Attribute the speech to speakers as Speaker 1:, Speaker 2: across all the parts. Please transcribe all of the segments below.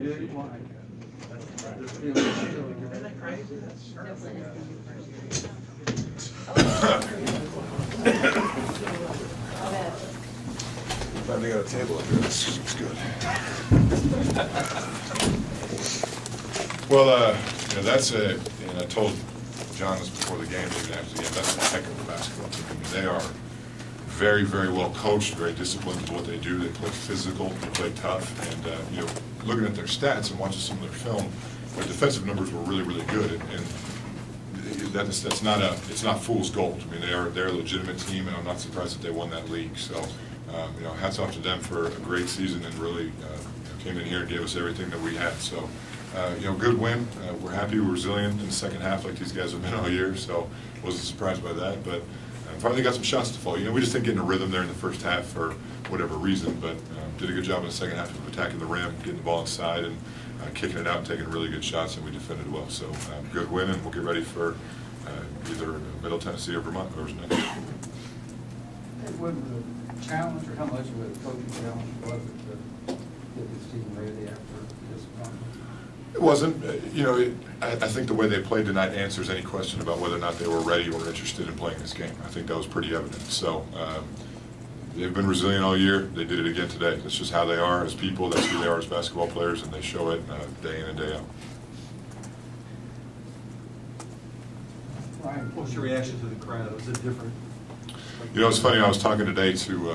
Speaker 1: Isn't that crazy? That's
Speaker 2: Glad they got a table under this. It's good. Well, that's a, and I told John this before the game, even after the game, that's a heck of a basketball team. I mean, they are very, very well coached, very disciplined in what they do. They play physical, they play tough, and looking at their stats and watching some of their film, their defensive numbers were really, really good, and that's not it's not fool's gold. I mean, they're a legitimate team, and I'm not surprised that they won that league. So, hats off to them for a great season, and really came in here and gave us everything that we had. So, good win. We're happy, we're resilient in the second half, like these guys have been all year. So, wasn't surprised by that, but finally got some shots to fall. We just didn't get in a rhythm there in the first half for whatever reason, but did a good job in the second half of attacking the rim, getting the ball inside, and kicking it out and taking really good shots, and we defended well. So, good win, and we'll get ready for either Middle Tennessee or Vermont or next.
Speaker 3: What the challenge, or how much of a coaching challenge was it to get this team ready after this run?
Speaker 2: It wasn't. I think the way they played tonight answers any question about whether or not they were ready or interested in playing this game. I think that was pretty evident. So they've been resilient all year. They did it again today. That's just how they are as people. That's who they are as basketball players, and they show it day in and day out.
Speaker 3: Ryan,
Speaker 1: What's your reaction to the crowd? Was it different?
Speaker 2: It's funny. I was talking today to,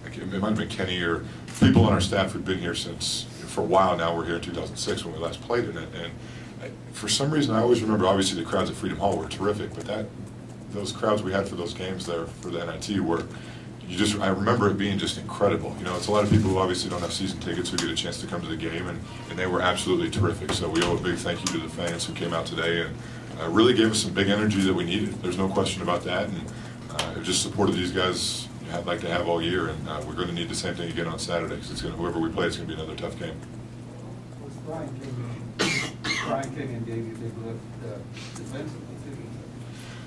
Speaker 2: it might have been Kenny or people on our staff who've been here for a while now. We're here in 2006 when we last played in it, and for some reason I always remember. Obviously, the crowds at Freedom Hall were terrific, but those crowds we had for those games there for the NIT were. I remember it being just incredible. It's a lot of people who obviously don't have season tickets who get a chance to come to the game, and they were absolutely terrific. So we owe a big thank you to the fans who came out today and really gave us some big energy that we needed. There's no question about that, and it just supported these guys like they have all year, and we're going to need the same thing again on Saturday, because whoever we play, it's going to be another tough game.
Speaker 3: Brian came in, gave you a big lift defensively too.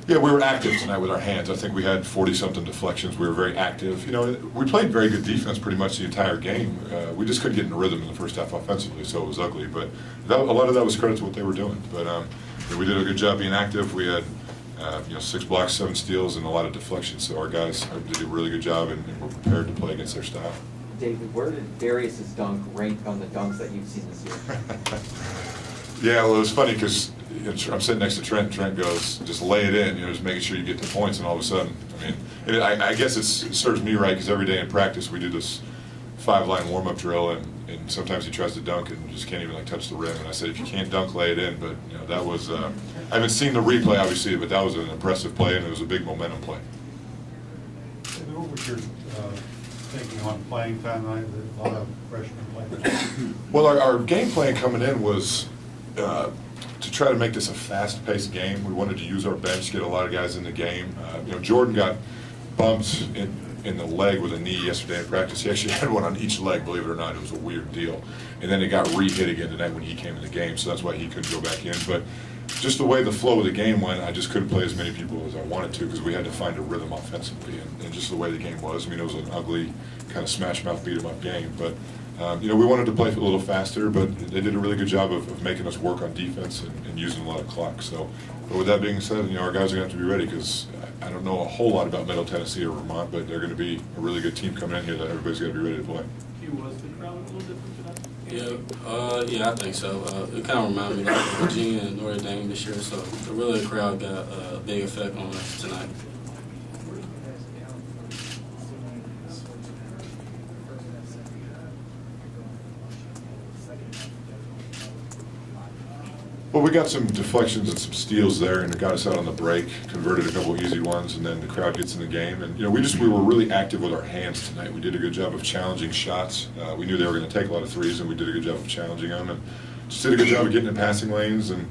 Speaker 2: Yeah, we were active tonight with our hands. I think we had 40-something deflections. We were very active. We played very good defense pretty much the entire game. We just couldn't get in a rhythm in the first half offensively, so it was ugly. But a lot of that was credit to what they were doing. But we did a good job being active. We had 6 blocks, 7 steals, and a lot of deflections. So our guys did a really good job, and we're prepared to play against their style.
Speaker 4: David, where did Darius's dunk rank on the dunks that you've seen this year?
Speaker 2: Yeah, well, it was funny because I'm sitting next to Trent, and Trent goes, just lay it in, just making sure you get the points, and all of a sudden, I guess it serves me right, because every day in practice we do this 5-line warm-up drill, and sometimes he tries to dunk and just can't even touch the rim, and I said, if you can't dunk, lay it in. But that was, I haven't seen the replay obviously, but that was an impressive play, and it was a big momentum play.
Speaker 5: What was your thinking on playing time? A lot of freshman players.
Speaker 2: Well, our game plan coming in was to try to make this a fast-paced game. We wanted to use our bench, get a lot of guys in the game. Jordan got bumped in the leg with a knee yesterday in practice. He actually had one on each leg, believe it or not. It was a weird deal. And then it got re-hit again tonight when he came in the game, so that's why he couldn't go back in. But just the way the flow of the game went, I just couldn't play as many people as I wanted to, because we had to find a rhythm offensively, and just the way the game was. It was an ugly kind of smash-mouth, beat-em-up game. But we wanted to play a little faster, but they did a really good job of making us work on defense and using a lot of clock. So, but with that being said, our guys are going to have to be ready, because I don't know a whole lot about Middle Tennessee or Vermont, but they're going to be a really good team coming in here that everybody's got to be ready to play.
Speaker 1: Was the crowd a little different tonight?
Speaker 6: Yeah, I think so. It kind of reminded me of Virginia and Notre Dame this year, so really the crowd got a big effect on us tonight.
Speaker 2: Well, we got some deflections and some steals there, and it got us out on the break, converted a couple easy ones, and then the crowd gets in the game. And we were really active with our hands tonight. We did a good job of challenging shots. We knew they were going to take a lot of threes, and we did a good job of challenging them, and just did a good job of getting in passing lanes and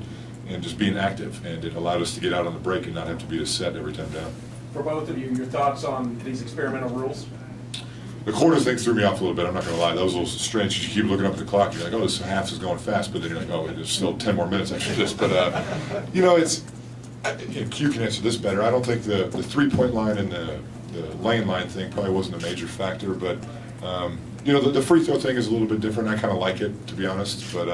Speaker 2: just being active. And it allowed us to get out on the break and not have to beat a set every time down.
Speaker 7: For both of you, your thoughts on these experimental rules?
Speaker 2: The quarter thing threw me off a little bit, I'm not going to lie. That was a little strange. You keep looking up at the clock, you're like, oh, this half is going fast, but then you're like, oh, there's still 10 more minutes after this. But, Q can answer this better. I don't think the three-point line and the lane line thing probably wasn't a major factor, but You know, the free throw thing is a little bit different. I kind of like it, to be honest. But,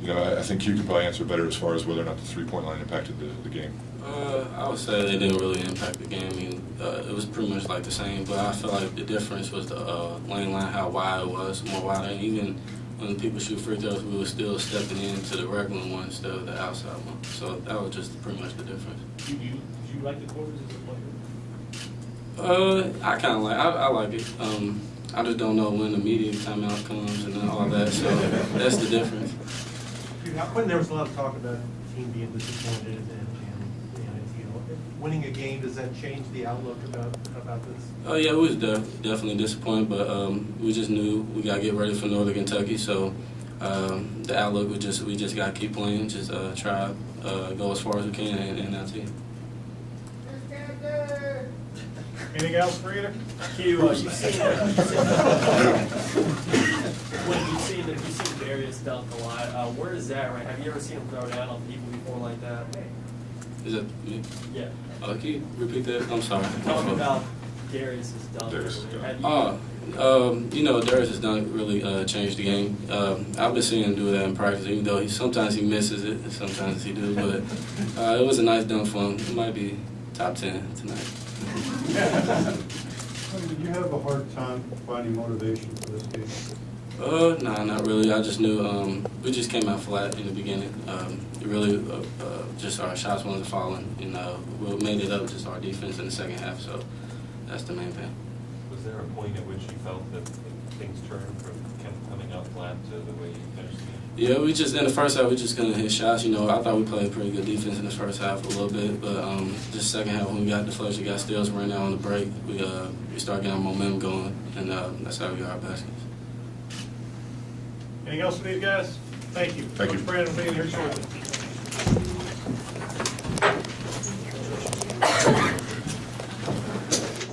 Speaker 2: you know, I think you can probably answer better as far as whether or not the three-point line impacted the game.
Speaker 6: I would say they didn't really impact the game. I mean, it was pretty much like the same, but I feel like the difference was the lane line, how wide it was, more wide. And even when people shoot free throws, we were still stepping into the regular one instead of the outside one. So that was just pretty much the difference.
Speaker 1: Did you like the quarters as a player?
Speaker 6: I kind of like. I like it. I just don't know when the media timeout comes and all that. So that's the difference.
Speaker 8: Quentin, there was a lot of talk about the team being disappointed and winning a game. Does that change the outlook about this?
Speaker 6: Oh yeah, we was definitely disappointed, but we just knew we got to get ready for Northern Kentucky. So the outlook we just got to keep playing, just try go as far as we can in NIT.
Speaker 7: Anything else for either?
Speaker 9: You've seen Darius dunk a lot. Where is that right? Have you ever seen him throw down on people before like that?
Speaker 6: Is that me?
Speaker 9: Yeah.
Speaker 6: Can you repeat that? I'm sorry.
Speaker 9: Talking about Darius's dunk.
Speaker 2: Darius'
Speaker 9: Have
Speaker 2: dunk.
Speaker 9: you-
Speaker 6: You know, Darius' dunk really changed the game. I've been seeing him do that in practice, even though sometimes he misses it, and sometimes he do. But it was a nice dunk for him. It might be top 10 tonight.
Speaker 5: Did you have a hard time finding motivation for this game?
Speaker 6: Nah, not really. I just knew we just came out flat in the beginning. It really just our shots wasn't falling, and we made it up just our defense in the second half. So that's the main thing.
Speaker 10: Was there a point at which you felt that things turned from coming out flat to the way you finished the game?
Speaker 6: Yeah, we just in the first half we just couldn't hit shots. You know, I thought we played pretty good defense in the first half a little bit, but just second half when we got deflection, got steals, ran out on the break, we started getting our momentum going, and that's how we got our baskets.
Speaker 7: Anything else for these guys? Thank you.
Speaker 2: Thank you.
Speaker 7: Coach Brandon will be in here shortly.